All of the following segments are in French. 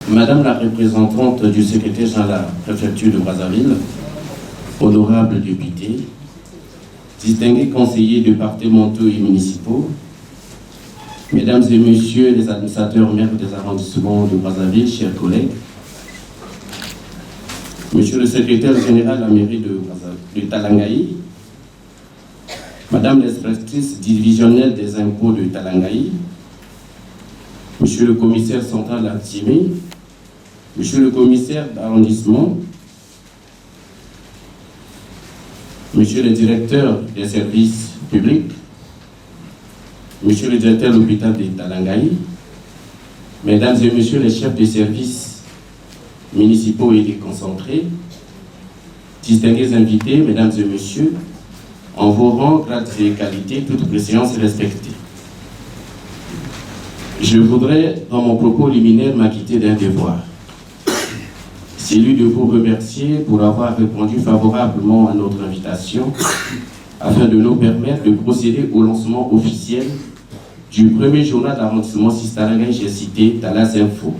Madame la représentante du secrétaire général de la préfecture de Brazzaville, honorables députés, distingués conseillers départementaux et municipaux, mesdames et messieurs les administrateurs maires des arrondissements de Brazzaville, chers collègues, monsieur le secrétaire général de la mairie de Talangaï, madame l'inspectrice divisionnelle des impôts de Talangaï, monsieur le commissaire central d'Artimé, monsieur le commissaire d'arrondissement, monsieur le directeur des services publics, monsieur le directeur de l'hôpital de Talangaï, mesdames et messieurs les chefs de services municipaux et déconcentrés, distingués invités, mesdames et messieurs, en vos rangs, grades et qualités, toute préséance respectée. Je voudrais, dans mon propos liminaire, m'acquitter d'un devoir. Celui de vous remercier pour avoir répondu favorablement à notre invitation afin de nous permettre de procéder au lancement officiel du premier journal d'arrondissement 6 Talangaï, j'ai cité Talas Info,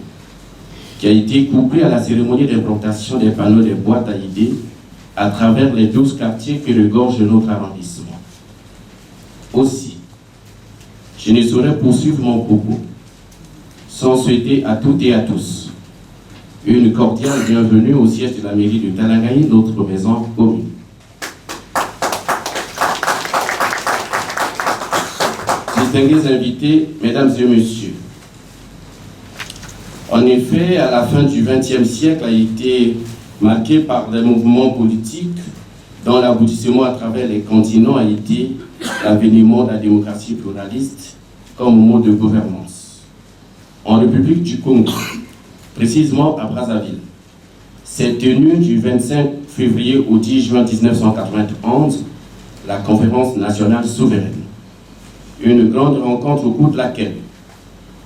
qui a été couplé à la cérémonie d'implantation des panneaux des boîtes à idées à travers les 12 quartiers que regorge notre arrondissement. Aussi, je ne saurais poursuivre mon propos sans souhaiter à toutes et à tous une cordiale bienvenue au siège de la mairie de Talangaï, notre maison commune. Distingués invités, mesdames et messieurs, en effet, à la fin du XXe siècle a été marqué par des mouvements politiques dont l'aboutissement à travers les continents a été l'avènement de la démocratie pluraliste comme mode de gouvernance. En République du Congo, précisément à Brazzaville, s'est tenue du 25 février au 10 juin 1991 la conférence nationale souveraine. Une grande rencontre au cours de laquelle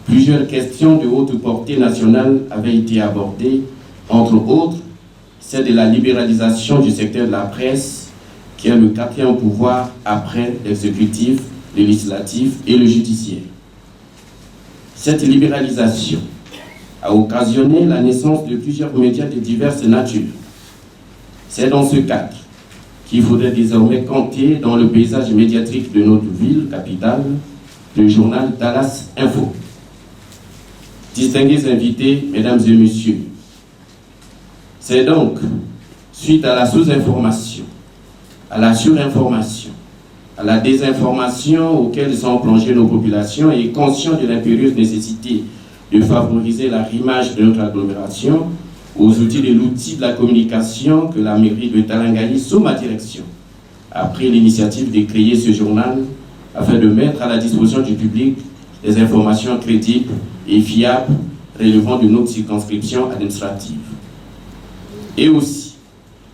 plusieurs questions de haute portée nationale avaient été abordées, entre autres celle de la libéralisation du secteur de la presse, qui est le quatrième pouvoir après l'exécutif, le législatif et le judiciaire. Cette libéralisation a occasionné la naissance de plusieurs médias de diverses natures. C'est dans ce cadre qu'il faudrait désormais compter dans le paysage médiatique de notre ville capitale, le journal Talas Info. Distingués invités, mesdames et messieurs, c'est donc suite à la sous-information, à la surinformation, à la désinformation auxquelles sont plongées nos populations et conscients de l'impérieuse nécessité de favoriser l'arrimage de notre agglomération aux outils de l'outil de la communication que la mairie de Talangaï, sous ma direction, a pris l'initiative de créer ce journal afin de mettre à la disposition du public des informations crédibles et fiables relevant de notre circonscription administrative. Et aussi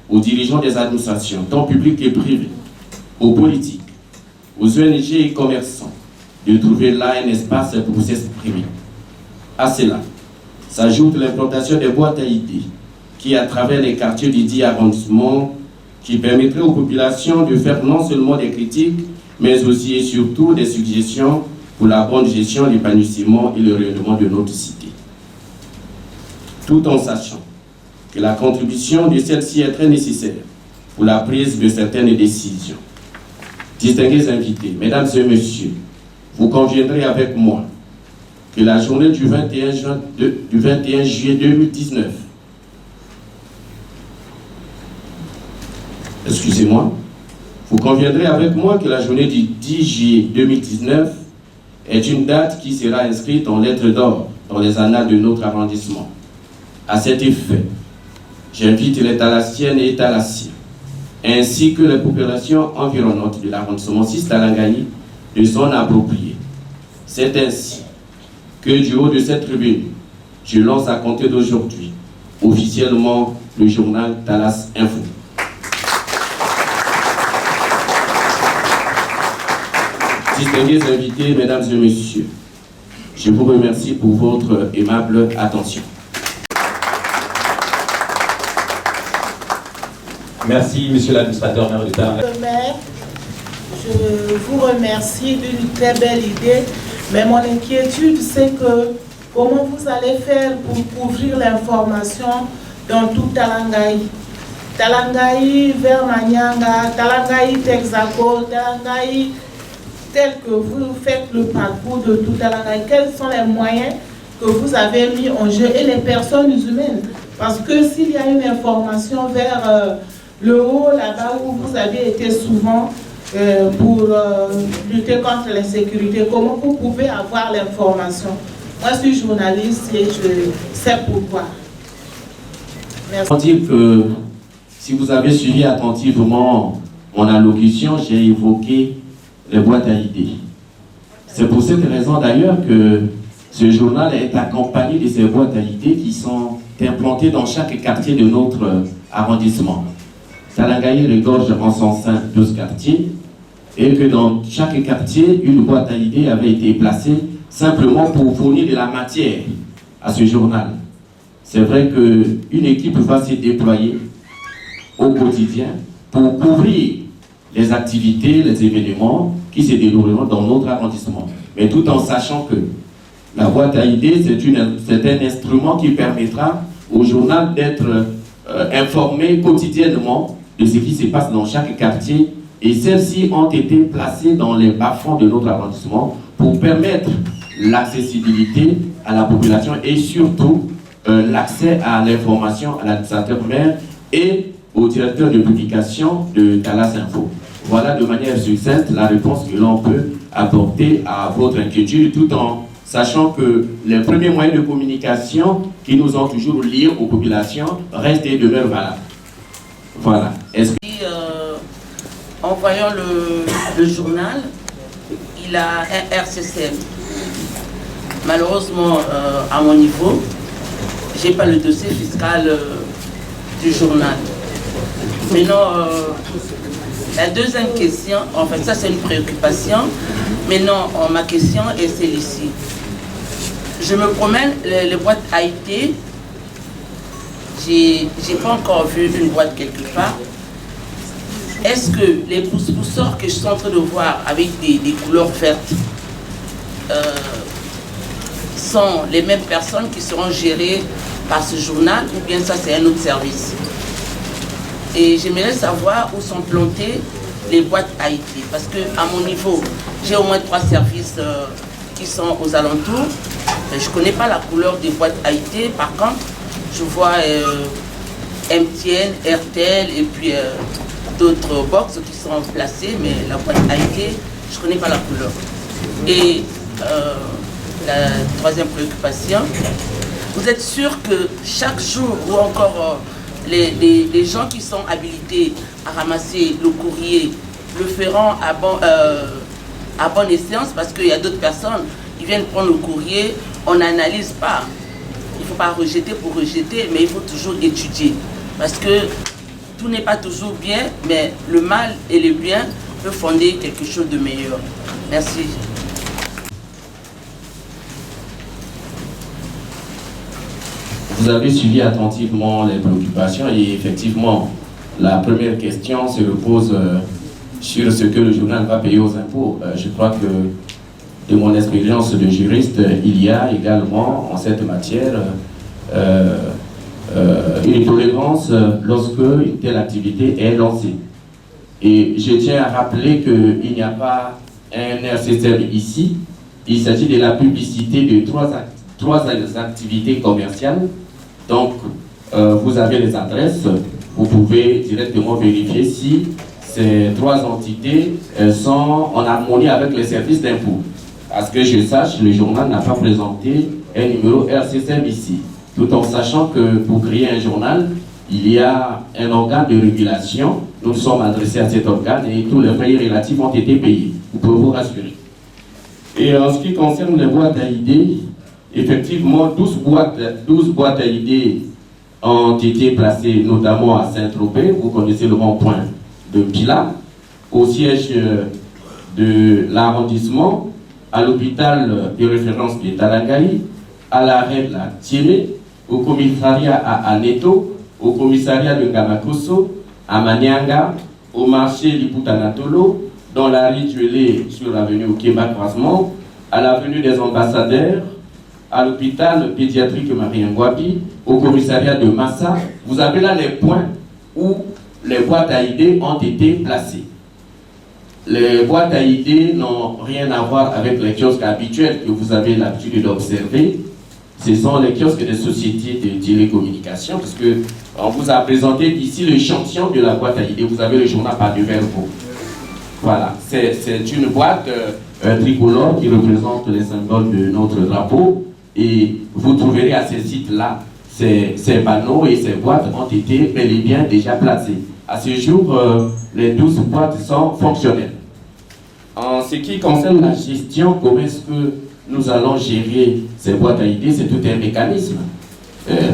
aux dirigeants des administrations, tant publiques que privées, aux politiques, aux ONG et commerçants, de trouver là un espace pour s'exprimer. À cela s'ajoute l'implantation des boîtes à idées qui, à travers les quartiers du 10 arrondissement, qui permettrait aux populations de faire non seulement des critiques, mais aussi et surtout des suggestions pour la bonne gestion, l'épanouissement et le rayonnement de notre cité. Tout en sachant que la contribution de celle-ci est très nécessaire pour la prise de certaines décisions. Distingués invités, mesdames et messieurs, vous conviendrez avec moi que la journée du 21 juillet 2019, excusez-moi, vous conviendrez avec moi que la journée du 10 juillet 2019 est une date qui sera inscrite en lettres d'or dans les annales de notre arrondissement. À cet effet, j'invite les Talassiennes et Talassiens, ainsi que les populations environnantes de l'arrondissement 6 Talangaï, de s'en approprier. C'est ainsi que du haut de cette tribune, je lance à compter d'aujourd'hui officiellement le journal Talas Info. Distingués invités, mesdames et messieurs, je vous remercie pour votre aimable attention. Merci, monsieur l'administrateur maire de Talangaï. Je vous remercie d'une très belle idée, mais mon inquiétude, c'est que comment vous allez faire pour couvrir l'information dans tout Talangaï? Talangaï vers Manyanga, Talangaï Texaco, Talangaï, tel que vous faites le parcours de tout Talangaï, quels sont les moyens que vous avez mis en jeu et les personnes humaines? Parce que s'il y a une information vers le haut, là-bas où vous avez été souvent pour lutter contre l'insécurité, comment vous pouvez avoir l'information? Moi, je suis journaliste et je sais pourquoi. Merci. On dit que si vous avez suivi attentivement mon allocution, j'ai évoqué les boîtes à idées. C'est pour cette raison d'ailleurs que ce journal est accompagné de ces boîtes à idées qui sont implantées dans chaque quartier de notre arrondissement. Talangaï regorge en son sein 12 quartiers et que dans chaque quartier, une boîte à idées avait été placée simplement pour fournir de la matière à ce journal. C'est vrai qu'une équipe va se déployer au quotidien pour couvrir les activités, les événements qui se dérouleront dans notre arrondissement. Mais tout en sachant que la boîte à idées, c'est un instrument qui permettra au journal d'être informé quotidiennement de ce qui se passe dans chaque quartier. Et celles-ci ont été placées dans les bas-fonds de notre arrondissement pour permettre l'accessibilité à la population et surtout l'accès à l'information à l'administrateur maire et au directeur de publication de Talas Info. Voilà de manière succincte la réponse que l'on peut apporter à votre inquiétude, tout en sachant que les premiers moyens de communication qui nous ont toujours liés aux populations restent et demeurent valables. Voilà. En voyant le journal, il a un RCCM. Malheureusement, à mon niveau, je n'ai pas le dossier fiscal du journal. Maintenant, la deuxième question, en fait, ça c'est une préoccupation. Maintenant, ma question est celle-ci. Je me promène, les boîtes IT, j'ai pas encore vu une boîte quelque part. Est-ce que les pousseurs que je suis en train de voir avec des couleurs vertes sont les mêmes personnes qui seront gérées par ce journal ou bien ça c'est un autre service? Et j'aimerais savoir où sont plantées les boîtes IT parce que à mon niveau, j'ai au moins 3 services qui sont aux alentours. Je ne connais pas la couleur des boîtes IT, par contre, je vois MTN, RTL et puis d'autres box qui sont placées, mais la boîte IT, je ne connais pas la couleur. Et la troisième préoccupation, vous êtes sûr que chaque jour ou encore les gens qui sont habilités à ramasser le courrier le feront à bonne escient, parce qu'il y a d'autres personnes qui viennent prendre le courrier, on n'analyse pas. Il ne faut pas rejeter pour rejeter, mais il faut toujours étudier. Parce que tout n'est pas toujours bien, mais le mal et le bien peuvent fonder quelque chose de meilleur. Merci. Vous avez suivi attentivement les préoccupations et effectivement, la première question se repose sur ce que le journal va payer aux impôts. Je crois que de mon expérience de juriste, il y a également en cette matière une tolérance lorsque une telle activité est lancée. Et je tiens à rappeler qu'il n'y a pas un RCCM ici, il s'agit de la publicité de trois activités commerciales. Donc, vous avez les adresses, vous pouvez directement vérifier si ces 3 entités sont en harmonie avec les services d'impôt. À ce que je sache, le journal n'a pas présenté un numéro RCCM ici, tout en sachant que pour créer un journal, il y a un organe de régulation. Nous sommes adressés à cet organe et tous les frais relatifs ont été payés. Vous pouvez vous rassurer. Et en ce qui concerne les boîtes à idées, effectivement, 12 boîtes à idées ont été placées notamment à Saint-Tropez. Vous connaissez le rond-point de Pila, au siège de l'arrondissement, à l'hôpital de référence de Talangaï, à l'arrêt de la Tiré, au commissariat à Aneto, au commissariat de Ngamakoso, à Manianga, au marché Liputanatolo, dans la rue Tuélé sur l'avenue Okeba Croisement, à l'avenue des Ambassadeurs, à l'hôpital pédiatrique Marie-Ngouabi, au commissariat de Massa, vous avez là les points où les boîtes à idées ont été placées. Les boîtes à idées n'ont rien à voir avec les kiosques habituels que vous avez l'habitude d'observer. Ce sont les kiosques des sociétés de télécommunications, parce que on vous a présenté ici l'échantillon de la boîte à idées. Vous avez le journal par devers vous. Voilà, c'est une boîte tricolore qui représente les symboles de notre drapeau. Et vous trouverez à ces sites-là, ces panneaux et ces boîtes ont été bel et bien déjà placés. À ce jour, les 12 boîtes sont fonctionnelles. En ce qui concerne la gestion, comment est-ce que nous allons gérer ces boîtes à idées, c'est tout un mécanisme.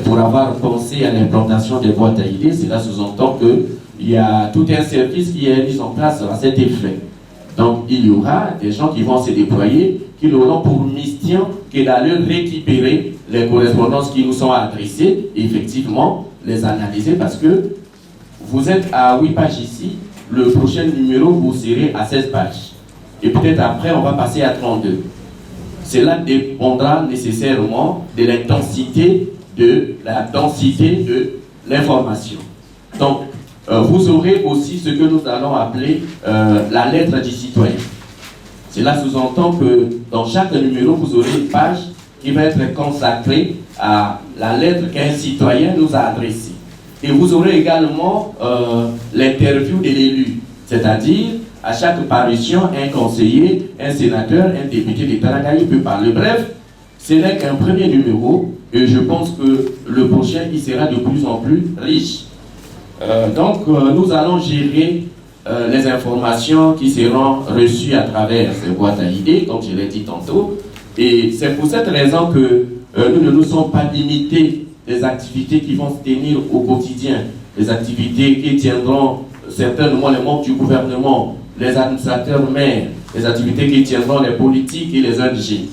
Pour avoir pensé à l'implantation des boîtes à idées, cela sous-entend qu'il y a tout un service qui est mis en place à cet effet. Donc il y aura des gens qui vont se déployer, qui n'auront pour mission que d'aller récupérer les correspondances qui nous sont adressées, et effectivement les analyser, parce que vous êtes à 8 pages ici, le prochain numéro vous serez à 16 pages. Et peut-être après on va passer à 32. Cela dépendra nécessairement de l'intensité de la densité de l'information. Donc, vous aurez aussi ce que nous allons appeler la lettre du citoyen. Cela sous-entend que dans chaque numéro, vous aurez une page qui va être consacrée à la lettre qu'un citoyen nous a adressée. Et vous aurez également l'interview de l'élu, c'est-à-dire à chaque parution, un conseiller, un sénateur, un député de Talangaï peut parler. Bref, ce n'est qu'un premier numéro, et je pense que le prochain, il sera de plus en plus riche. Donc, nous allons gérer les informations qui seront reçues à travers ces boîtes à idées, comme je l'ai dit tantôt. Et c'est pour cette raison que nous ne nous sommes pas limités des activités qui vont se tenir au quotidien, les activités qui tiendront certainement les membres du gouvernement, les administrateurs maires, les activités qui tiendront les politiques et les ONG.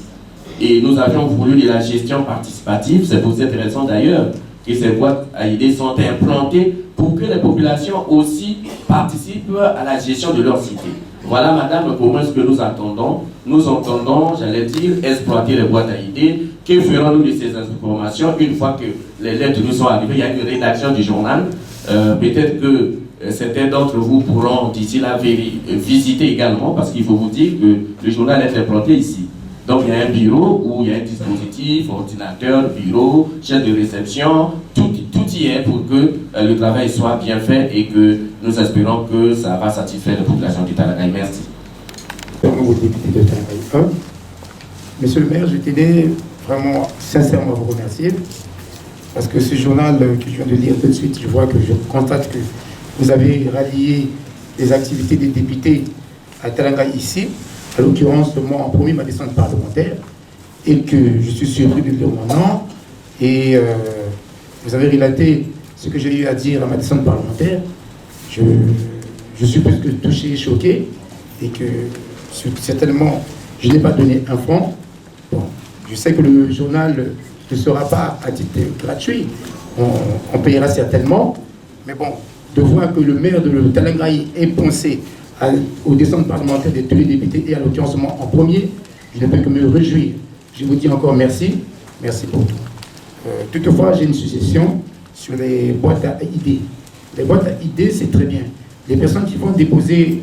Et nous avions voulu de la gestion participative, c'est pour cette raison d'ailleurs que ces boîtes à idées sont implantées pour que les populations aussi participent à la gestion de leur cité. Voilà, madame, comment est-ce que nous attendons? Nous entendons, j'allais dire, exploiter les boîtes à idées. Que ferons-nous de ces informations une fois que les lettres nous sont arrivées? Il y a une rédaction du journal. Peut-être que certains d'entre vous pourront d'ici là visiter également, parce qu'il faut vous dire que le journal est implanté ici. Donc il y a un bureau où il y a un dispositif, ordinateur, bureau, chef de réception, tout y est pour que le travail soit bien fait et que nous espérons que ça va satisfaire la population du Talangaï. Merci. Au député de Talangaï 1. Monsieur le maire, je tenais vraiment sincèrement à vous remercier parce que ce journal que je viens de lire tout de suite, je vois que je constate que vous avez rallié les activités des députés à Talangaï ici, à l'occurrence moi en premier ma descente parlementaire, et que je suis surpris de lire mon nom, et vous avez relaté ce que j'ai eu à dire à ma descente parlementaire. Je suis plus que touché, choqué, et que certainement je n'ai pas donné un franc. Bon, je sais que le journal ne sera pas à titre gratuit, on payera certainement, mais bon, de voir que le maire de Talangaï est pensé aux descentes parlementaires de tous les députés et à l'occurrence moi en premier, je ne peux que me réjouir. Je vous dis encore merci, merci pour tout. Toutefois, j'ai une suggestion sur les boîtes à idées. Les boîtes à idées, c'est très bien. Les personnes qui vont déposer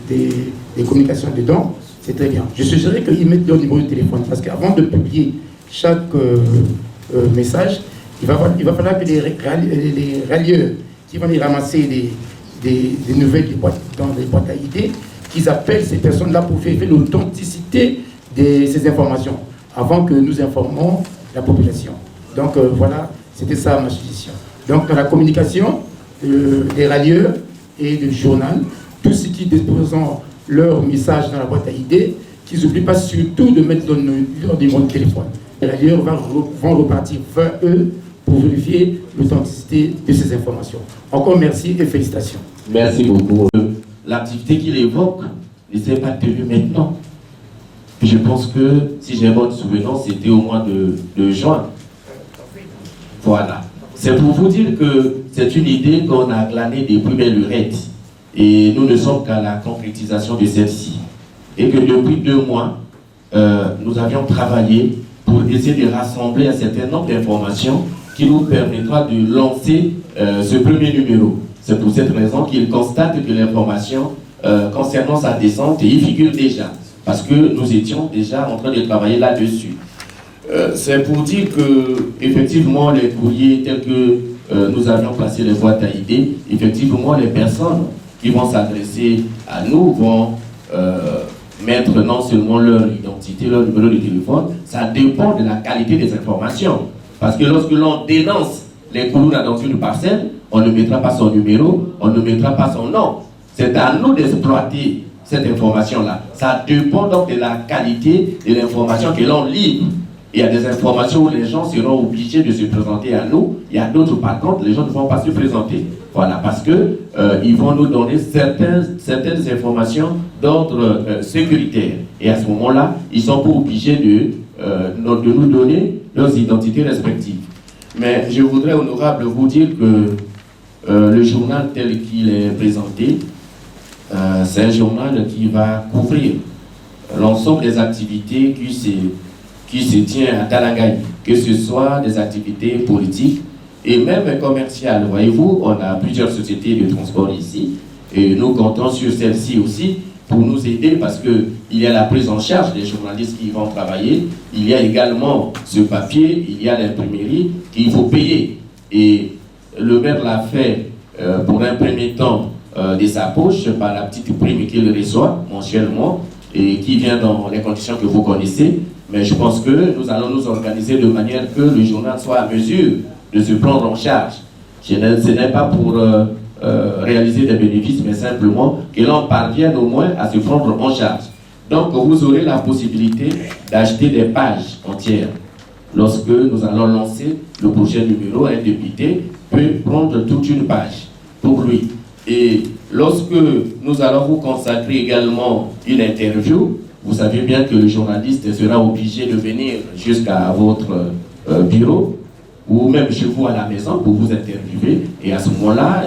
des communications dedans, c'est très bien. Je suggérerais qu'ils mettent leur numéro de téléphone, parce qu'avant de publier chaque message, il va falloir que les rallieurs qui vont les ramasser des nouvelles dans les boîtes à idées, qu'ils appellent ces personnes-là pour vérifier l'authenticité de ces informations, avant que nous informons la population. Donc voilà, c'était ça ma suggestion. Donc dans la communication, les rallieurs et le journal, tous ceux qui déposent leur message dans la boîte à idées, qu'ils n'oublient pas surtout de mettre leur numéro de téléphone. Les rallieurs vont repartir vers eux pour vérifier l'authenticité de ces informations. Encore merci et félicitations. Merci beaucoup. L'activité qu'il évoque ne s'est pas tenue maintenant. Je pense que, si j'ai bonne souvenance, c'était au mois de juin. Voilà. C'est pour vous dire que c'est une idée qu'on a glanée depuis belle lurette. Et nous ne sommes qu'à la concrétisation de celle-ci. Et que depuis 2 mois, nous avions travaillé pour essayer de rassembler un certain nombre d'informations qui nous permettra de lancer ce premier numéro. C'est pour cette raison qu'il constate que l'information concernant sa descente y figure déjà, parce que nous étions déjà en train de travailler là-dessus. C'est pour dire que, effectivement, les courriers tels que nous avions placé les boîtes à idées, effectivement, les personnes qui vont s'adresser à nous vont mettre non seulement leur identité, leur numéro de téléphone, ça dépend de la qualité des informations. Parce que lorsque l'on dénonce les colons dans une parcelle, on ne mettra pas son numéro, on ne mettra pas son nom. C'est à nous d'exploiter cette information-là. Ça dépend donc de la qualité de l'information que l'on livre. Il y a des informations où les gens seront obligés de se présenter à nous. Il y a d'autres, par contre, les gens ne vont pas se présenter. Voilà, parce que ils vont nous donner certaines informations d'ordre sécuritaire. Et à ce moment-là, ils sont pas obligés de nous donner leurs identités respectives. Mais je voudrais, honorable, vous dire que le journal tel qu'il est présenté, c'est un journal qui va couvrir l'ensemble des activités qui se tient à Talangaï, que ce soit des activités politiques et même commerciales. Voyez-vous, on a plusieurs sociétés de transport ici et nous comptons sur celles-ci aussi pour nous aider parce qu'il y a la prise en charge des journalistes qui vont travailler, il y a également ce papier, il y a l'imprimerie qu'il faut payer. Et le maire l'a fait pour un premier temps de sa poche par la petite prime qu'il reçoit mensuellement et qui vient dans les conditions que vous connaissez. Mais je pense que nous allons nous organiser de manière que le journal soit à mesure de se prendre en charge. Ce n'est pas pour réaliser des bénéfices, mais simplement que l'on parvienne au moins à se prendre en charge. Donc vous aurez la possibilité d'acheter des pages entières. Lorsque nous allons lancer le prochain numéro, un député peut prendre toute une page pour lui. Et lorsque nous allons vous consacrer également une interview, vous savez bien que le journaliste sera obligé de venir jusqu'à votre bureau ou même chez vous à la maison pour vous interviewer. Et à ce moment-là,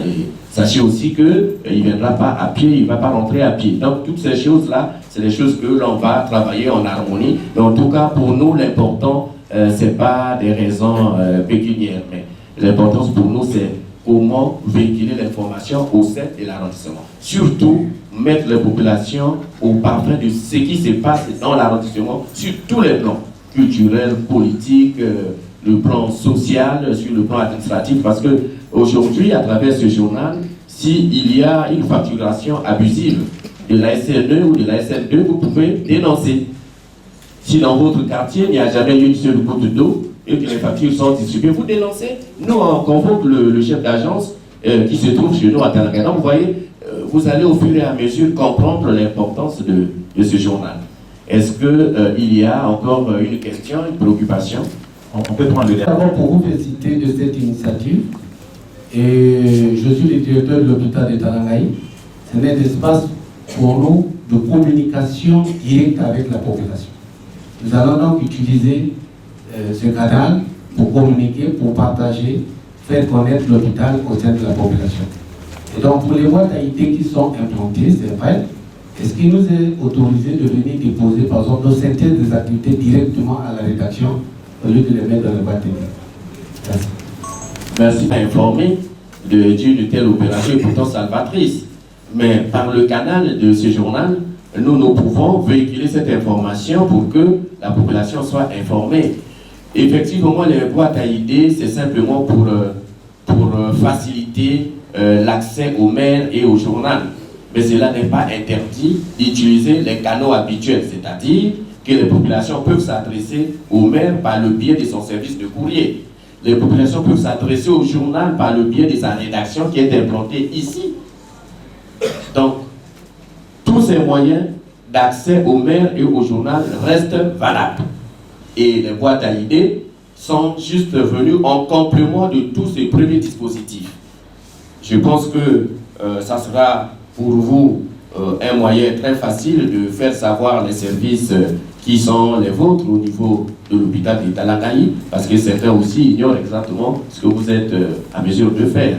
sachez aussi qu'il ne viendra pas à pied, il ne va pas rentrer à pied. Donc toutes ces choses-là, c'est des choses que l'on va travailler en harmonie. Mais en tout cas, pour nous, l'important, ce n'est pas des raisons pécuniaires. Mais l'importance pour nous, c'est comment véhiculer l'information au sein de l'arrondissement. Surtout, mettre les populations au parfum de ce qui se passe dans l'arrondissement sur tous les plans, culturels, politiques, le plan social, sur le plan administratif, parce que aujourd'hui, à travers ce journal, s'il y a une facturation abusive de la SN1 ou de la SN2, vous pouvez dénoncer. Si dans votre quartier, il n'y a jamais eu une seule goutte d'eau, et que les factures sont distribuées, vous dénoncez. Nous, on convoque le chef d'agence qui se trouve chez nous à Talangaï. Donc, vous voyez, vous allez au fur et à mesure comprendre l'importance de ce journal. Est-ce qu'il y a encore une question, une préoccupation? On peut prendre le dernier. D'abord, pour vous féliciter de cette initiative, et je suis le directeur de l'hôpital de Talangaï. C'est un espace pour nous de communication directe avec la population. Nous allons donc utiliser ce canal pour communiquer, pour partager, faire connaître l'hôpital au sein de la population. Et donc pour les boîtes à idées qui sont implantées, c'est vrai, est-ce qu'il nous est autorisé de venir déposer par exemple nos synthèses des activités directement à la rédaction au lieu de les mettre dans les boîtes à idées? Merci. Merci d'informer d'une telle opération et pourtant salvatrice. Mais par le canal de ce journal, nous pouvons véhiculer cette information pour que la population soit informée. Effectivement, les boîtes à idées, c'est simplement pour faciliter l'accès aux maires et au journal. Mais cela n'est pas interdit d'utiliser les canaux habituels, c'est-à-dire que les populations peuvent s'adresser au maire par le biais de son service de courrier. Les populations peuvent s'adresser au journal par le biais de sa rédaction qui est implantée ici. Donc, tous ces moyens d'accès au maire et au journal restent valables. Et les boîtes à idées sont juste venues en complément de tous ces premiers dispositifs. Je pense que ça sera pour vous un moyen très facile de faire savoir les services qui sont les vôtres au niveau de l'hôpital de Talangaï, parce que certains aussi ignorent exactement ce que vous êtes à mesure de faire.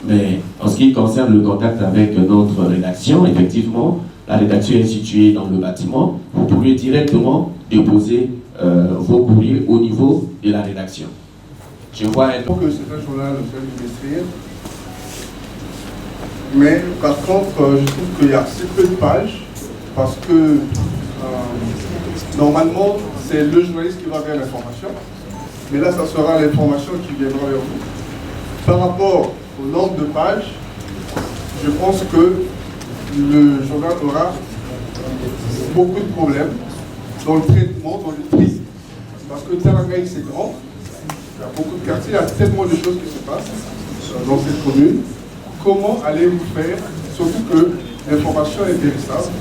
Mais en ce qui concerne le contact avec notre rédaction, effectivement, la rédaction est située dans le bâtiment. Vous pouvez directement déposer vos courriers au niveau de la rédaction. Je vois un... Je trouve que c'est un journal trimestriel, mais par contre, je trouve qu'il y a assez peu de pages, parce que normalement, c'est le journaliste qui va vers l'information, mais là, ça sera l'information qui viendra vers vous. Par rapport au nombre de pages, je pense que le journal aura beaucoup de problèmes dans le traitement, dans le tri. Parce que Talangaï, c'est grand, il y a beaucoup de quartiers, il y a tellement de choses qui se passent dans cette commune. Comment allez-vous faire, surtout que l'information est périssable,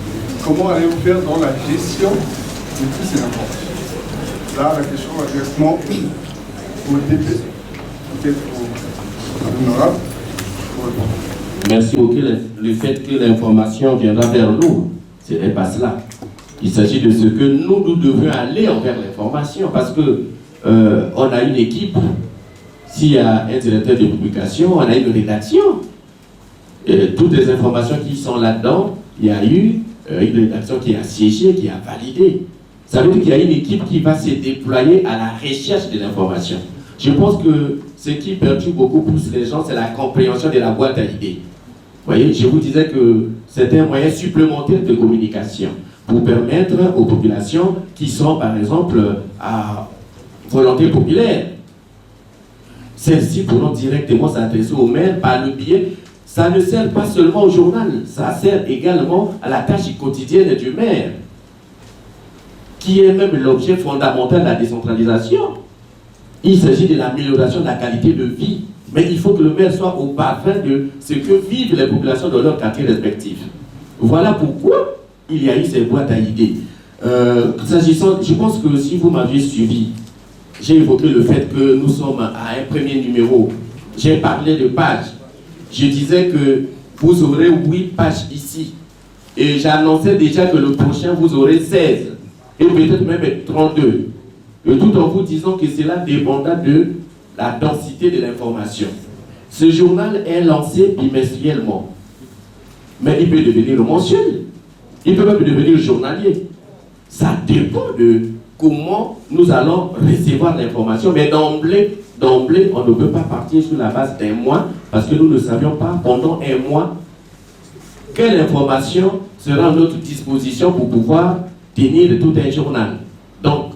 comment allez-vous faire dans la gestion de toutes ces informations? Là, la question va directement au DP, peut-être au honorable, pour répondre. Merci beaucoup. Le fait que l'information viendra vers nous, ce n'est pas cela. Il s'agit de ce que nous devons aller envers l'information, parce que on a une équipe. S'il y a un directeur de publication, on a une rédaction. Et toutes les informations qui sont là-dedans, il y a eu une rédaction qui a siégé, qui a validé. Ça veut dire qu'il y a une équipe qui va se déployer à la recherche de l'information. Je pense que ce qui perturbe beaucoup plus les gens, c'est la compréhension de la boîte à idées. Vous voyez, je vous disais que c'est un moyen supplémentaire de communication pour permettre aux populations qui sont, par exemple, à volonté populaire. Celles-ci pourront directement s'adresser au maire par le biais. Ça ne sert pas seulement au journal, ça sert également à la tâche quotidienne du maire, qui est même l'objet fondamental de la décentralisation. Il s'agit de l'amélioration de la qualité de vie, mais il faut que le maire soit au parfum de ce que vivent les populations dans leurs quartiers respectifs. Voilà pourquoi il y a eu ces boîtes à idées. S'agissant, je pense que si vous m'aviez suivi, j'ai évoqué le fait que nous sommes à un premier numéro. J'ai parlé de pages. Je disais que vous aurez 8 pages ici. Et j'annonçais déjà que le prochain, vous aurez 16. Et peut-être même 32. Et tout en vous disant que cela dépendra de la densité de l'information. Ce journal est lancé bimestriellement. Mais il peut devenir mensuel. Il peut même devenir journalier. Ça dépend de comment nous allons recevoir l'information. Mais d'emblée, on ne peut pas partir sur la base d'un mois, parce que nous ne savions pas pendant un mois quelle information sera à notre disposition pour pouvoir tenir tout un journal. Donc,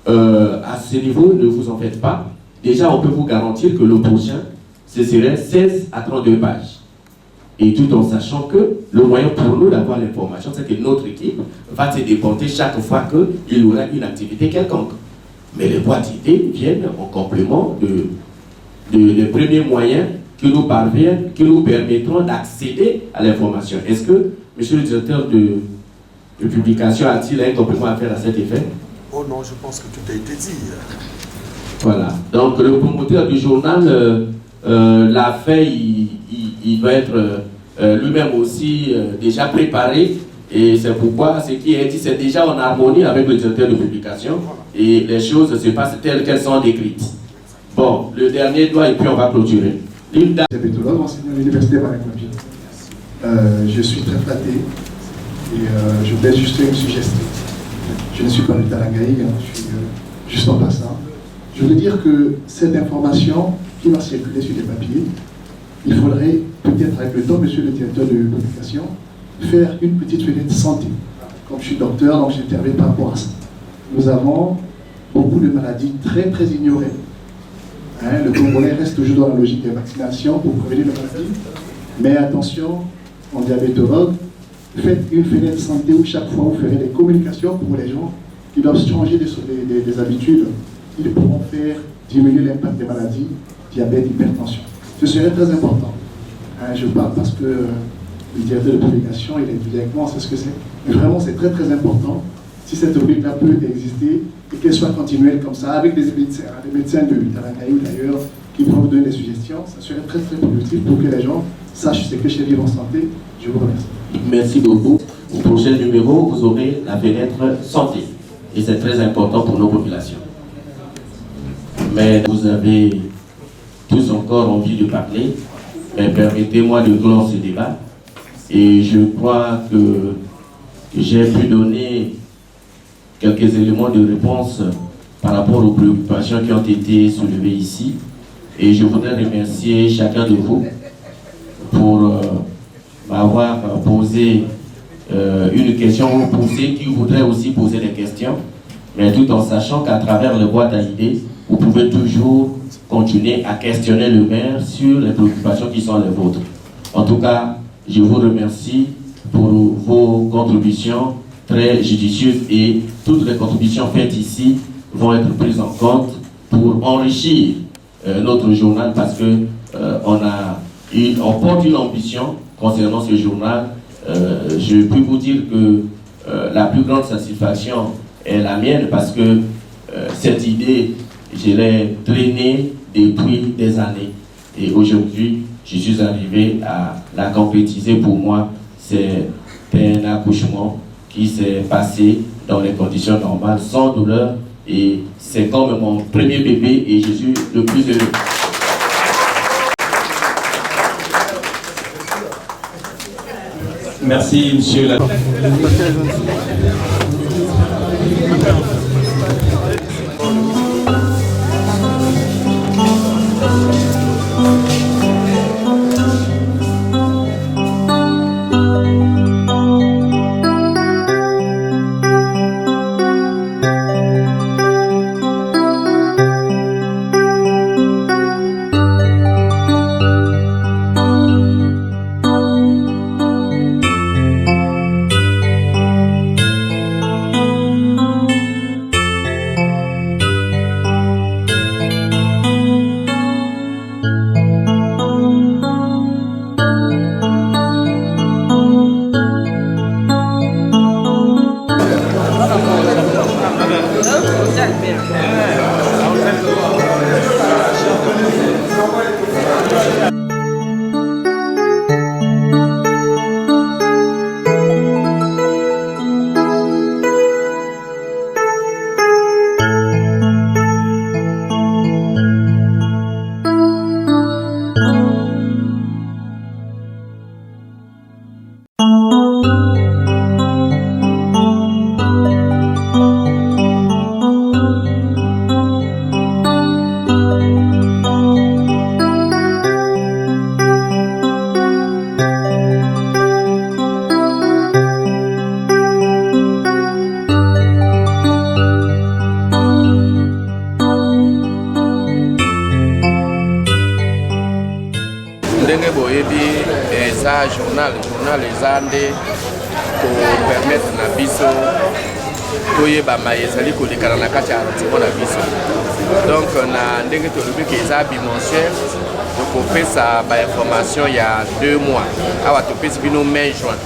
à ce niveau, ne vous en faites pas. Déjà, on peut vous garantir que le prochain, ce serait 16 à 32 pages. Et tout en sachant que le moyen pour nous d'avoir l'information, c'est que notre équipe va se déporter chaque fois qu'il y aura une activité quelconque. Mais les boîtes d'idées viennent en complément des premiers moyens qui nous parviennent, qui nous permettront d'accéder à l'information. Est-ce que, monsieur le directeur de publication, a-t-il un complément à faire à cet effet? Oh non, je pense que tout a été dit. Voilà. Donc, le promoteur du journal l'a fait, il va être lui-même aussi déjà préparé. Et c'est pourquoi ce qui est dit, c'est déjà en harmonie avec le directeur de publication. Et les choses se passent telles qu'elles sont décrites. Bon, le dernier doigt et puis on va clôturer. Linda. Enseignant à l'université Paris-Colombie. Je suis très flatté et je voulais juste une suggestion. Je ne suis pas de Talangaï, je suis juste en passant. Je voulais dire que cette information qui va circuler sur les papiers, il faudrait peut-être avec le temps, monsieur le directeur de publication, faire une petite fenêtre santé. Comme je suis docteur, donc j'interviens par rapport à ça. Nous avons beaucoup de maladies très très ignorées. Le Congolais reste toujours dans la logique des vaccinations pour prévenir les maladies. Mais attention, en diabétologue, faites une fenêtre santé où chaque fois vous ferez des communications pour les gens qui doivent changer des habitudes. Ils pourront faire diminuer l'impact des maladies, diabète, hypertension. Ce serait très important. Je parle parce que le directeur de publication, il est directement, on sait ce que c'est. Mais vraiment, c'est très très important. Si cette rubrique-là peut exister et qu'elle soit continuelle comme ça, avec des médecins de Talangaï d'ailleurs, qui pourront vous donner des suggestions, ça serait très très productif pour que les gens sachent ce que chez Vivre en Santé. Je vous remercie. Merci beaucoup. Au prochain numéro, vous aurez la fenêtre santé. Et c'est très important pour nos populations. Mais vous avez tous encore envie de parler. Mais permettez-moi de clore ce débat. Et je crois que j'ai pu donner quelques éléments de réponse par rapport aux préoccupations qui ont été soulevées ici. Et je voudrais remercier chacun de vous pour m'avoir posé une question, ou pour ceux qui voudraient aussi poser des questions, mais tout en sachant qu'à travers le boîte à idées, vous pouvez toujours continuer à questionner le maire sur les préoccupations qui sont les vôtres. En tout cas, je vous remercie pour vos contributions très judicieuses, et toutes les contributions faites ici vont être prises en compte pour enrichir notre journal, parce que on porte une ambition concernant ce journal. Je peux vous dire que la plus grande satisfaction est la mienne, parce que cette idée, je l'ai traînée depuis des années. Et aujourd'hui, je suis arrivé à la concrétiser. Pour moi, c'est un accouchement qui s'est passé dans les conditions normales, sans douleur. Et c'est comme mon premier bébé, et je suis le plus heureux. Merci, monsieur. journal ezande pour permettre na biso toyeba mayezali kolekana na kati ya arrondissement na biso. Donc na ndenge tolobi ke eza bimensuel, tokopesa information ya 2 mois. Awa topesi bino mai juin.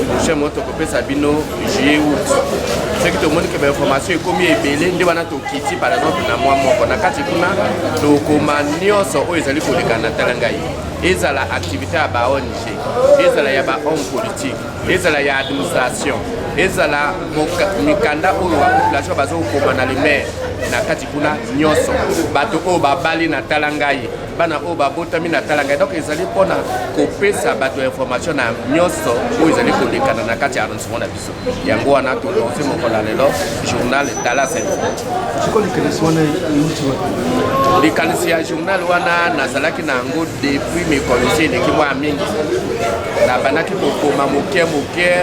Prochain mois tokopesa bino juillet août. Ce qui te montre que information ekomi ebele nde wana tokiti par exemple na mois moko na kati kuna tokoma nyonso oyo ezali kolekana na tala ngai. Ezala activité ya ba ONG, ezala ya ba homme politique, ezala ya administration, ezala mikanda oyo wa population bazo koma na le maire na kati kuna nyonso bato oyo babali na tala ngai bana oyo babotami na tala ngai. Donc ezali mpona kopesa bato information na nyonso oyo ezali kolekana na kati ya arrondissement na biso. Yango wana tolonse mokola lelo journal Tala Info. Likanisi ya journal wana nazalaki na yango depuis mikolisi eleki mwa mingi. Nabandaki kokoma moke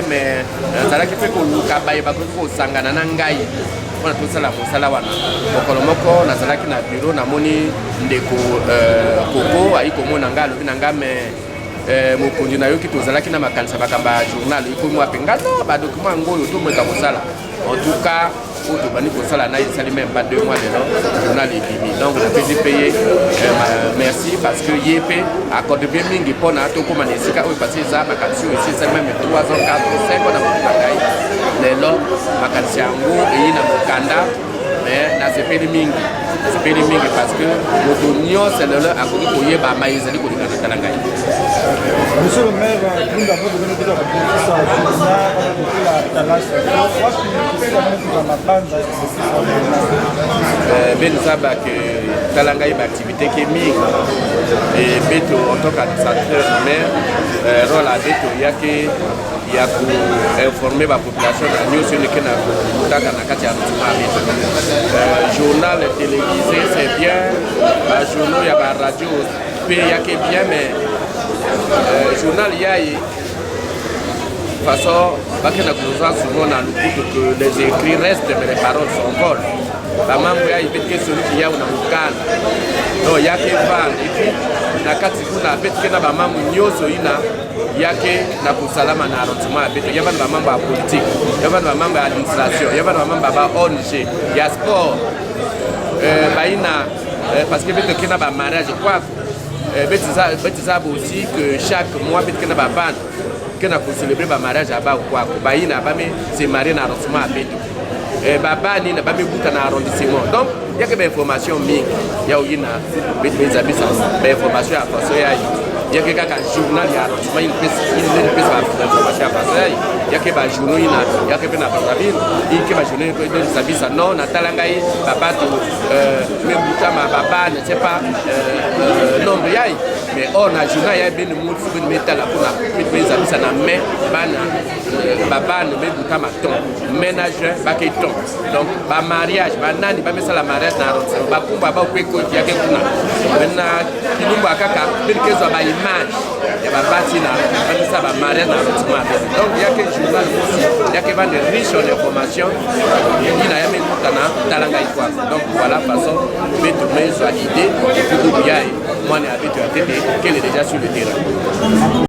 mais nazalaki mpe koluka bayeba koki kosangana na ngai mpona tosala mosala wana. Mokolo moko nazalaki na bureau namoni ndeko koko ayi komona ngai alobi na ngai mais mokonzi nayoki tozalaki na makanisa makambo ya journal ekomi wapi nga no badokima yango oyo tomweka kosala. En tout cas oyo tobandi kosala na esali même pas 2 mois lelo journal ebimi. Donc napesi peye merci parce que ye mpe akontribue mingi mpona tokóma na esika oyo parce eza makanisi oyo esi esali même 3 ans 4 ans 5 ans na motu na ngai lelo makanisi yango eyi na mokanda. Mais asepeli mingi parce que moto nyonso lelo akoki koyeba mayezali kolingana tala ngai. Monsieur le maire, nous avons donné de la Benizaba que Talangaï activité qui est mingi et Beto en tant qu'administrateur maire rôle à Beto il y a informer la population de nous sur le journal télévisé c'est bien, journal il y a la radio il y a bien mais journal il y a de toute façon souvent dans le coup que les écrits restent mais les paroles sont folles. La mambo ya ibetke celui qui a una mukana no yake van et puis na kati kuna betke na ba mambo nyoso ina yake na kusalama na arrondissement beto yaba na mambo ya politique yaba na mambo ya administration yaba na mambo ba ONG ya sport baina parce que betke na ba mariage quoi betiza aussi que chaque mois betke na ba bande que na ko célébrer ba mariage aba quoi baina ba me se marier na arrondissement beto baba ni na bami buka na arrondissement donc il y a que information mingi ya oyina mes amis ça information à façon ya il y a que journal ya arrondissement il peut information à façon ya il y a que ba journal ina il y a que na Brazzaville il que ba journal ko de sabi ça non na talangai papa to me buka ma baba ne sais pas nombre ya mais on a journal ya ben mu fu metala pour mes amis ça na mais bana baba ne me buka ma ton ménageur baketon donc ba mariage ba nani ba mesala mariage na arrondissement ba kumba ba kweko yake kuna maintenant kilumba kaka birkezo ba image ya ba batina ba mesala ba mariage na arrondissement donc yake journal aussi yake ba de riche en information ina ya me kana talanga ikwa donc voilà façon beto mezo idée et tout bien moi ne habite à tête qu'elle est déjà sur le terrain.